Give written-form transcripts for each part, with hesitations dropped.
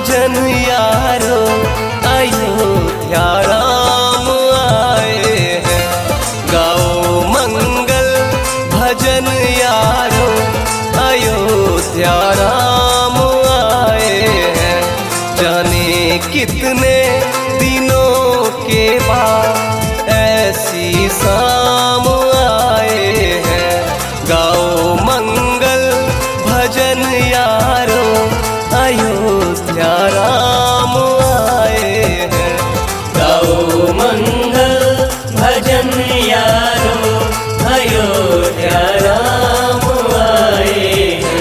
भजन यारो अयोध्या राम आए हैं। गाओ मंगल भजन यारो अयोध्या राम आए हैं। जाने कितने दिनों के बाद ऐसी शाम आए हैं। गाओ मंगल भजन यारो अयोध्या राम आए हैं। गाओ मंगल भजन यारो अयोध्या राम आए हैं।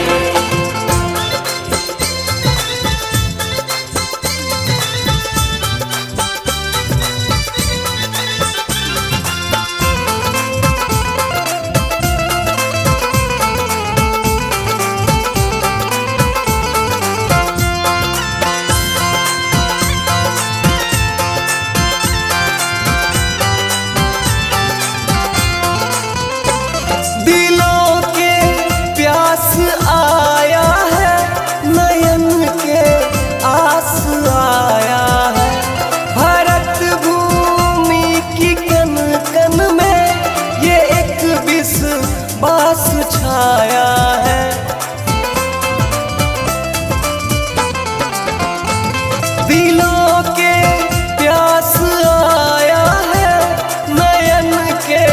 दिलों के प्यास आया है, नयन के आस आया है। भारत भूमि की कन कन में ये एक विश्वास छाया है। दिलों के प्यास आया है, नयन के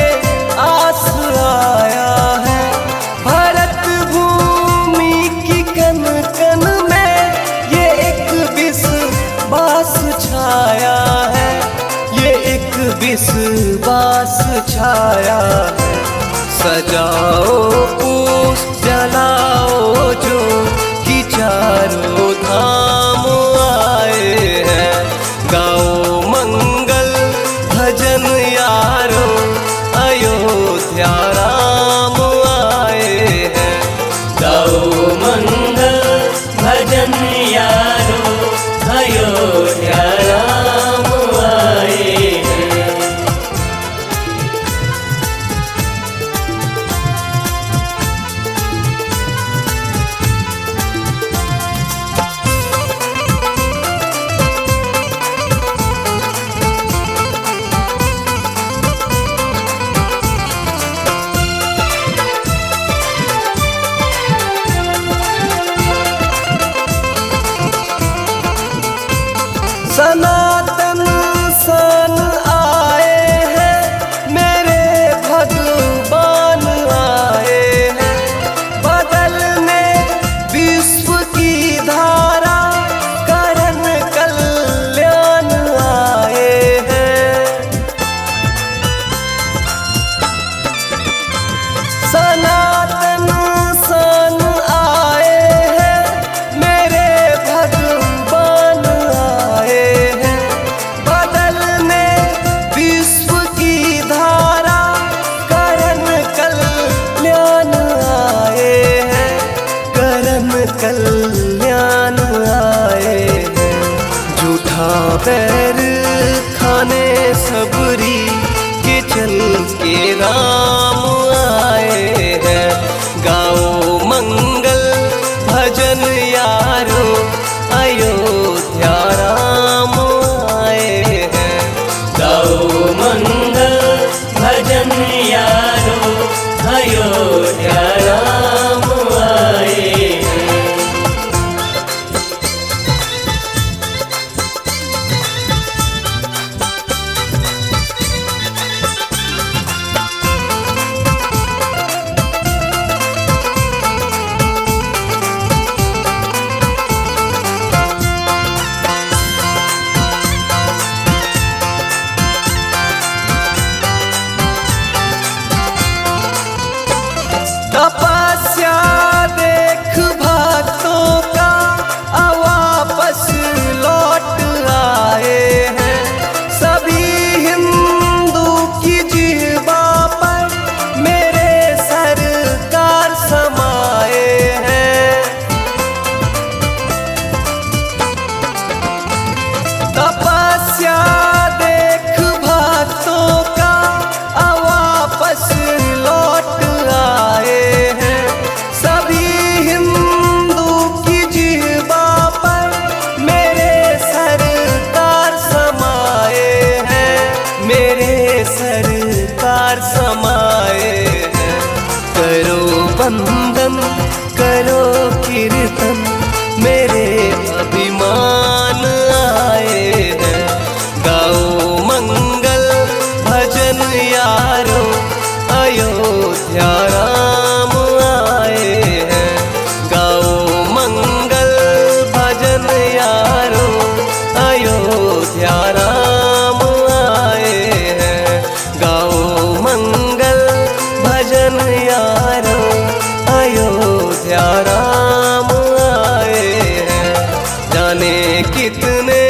आस आया है। भारत भूमि की कन कन में ये एक विश्वास छाया है। ये एक विश्वास छाया है। सजाओ पुष्प जलाओ जो कि चारों धाम आए हैं। गाओ मंगल भजन यारो अयोध्या राम आए हैं। गाओ मंगल भजन यारो अयोध्या राम आए हैं। सनातन सन आए हैं, मेरे भगवान आए हैं। बदलने विश्व की धारा करन कल्याण आए हैं। सनातन सन आए हैं, मेरे भगवान आए हैं। बदलने विश्व की धारा करन कल्याण आए हैं। करन कल्याण आए हैं। झूठा बैर खाने सबरी के चल के राम आए हैं। गाओ मंगल भजन यारो अयोध्या राम आए हैं। गाओ मंगल भजन यारो अयोध्या राम आए हैं। तपस्या देख भक्तों का वापस लौट आए हैं। सभी हिंदू की जिह्वा पर मेरे सरकार समाए हैं। तपस्या देख भक्तों का वापस लौट आए हैं। सभी हिंदू की जिह्वा पर मेरे वंदन करो कीर्तन मेरे अभिमान आए हैं। गाओ मंगल भजन यारो अयोध्या राम आए हैं। गाओ मंगल भजन यारो अयोध्या राम आए हैं। गाओ मंगल भजन यारो अयोध्या राम आए हैं। जाने कितने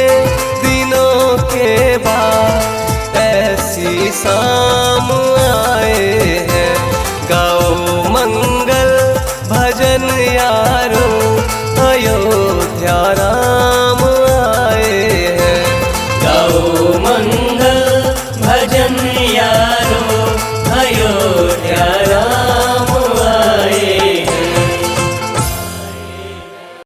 दिनों के बाद ऐसी शाम आए हैं। गाओ मंगल भजन यारो अयोध्या राम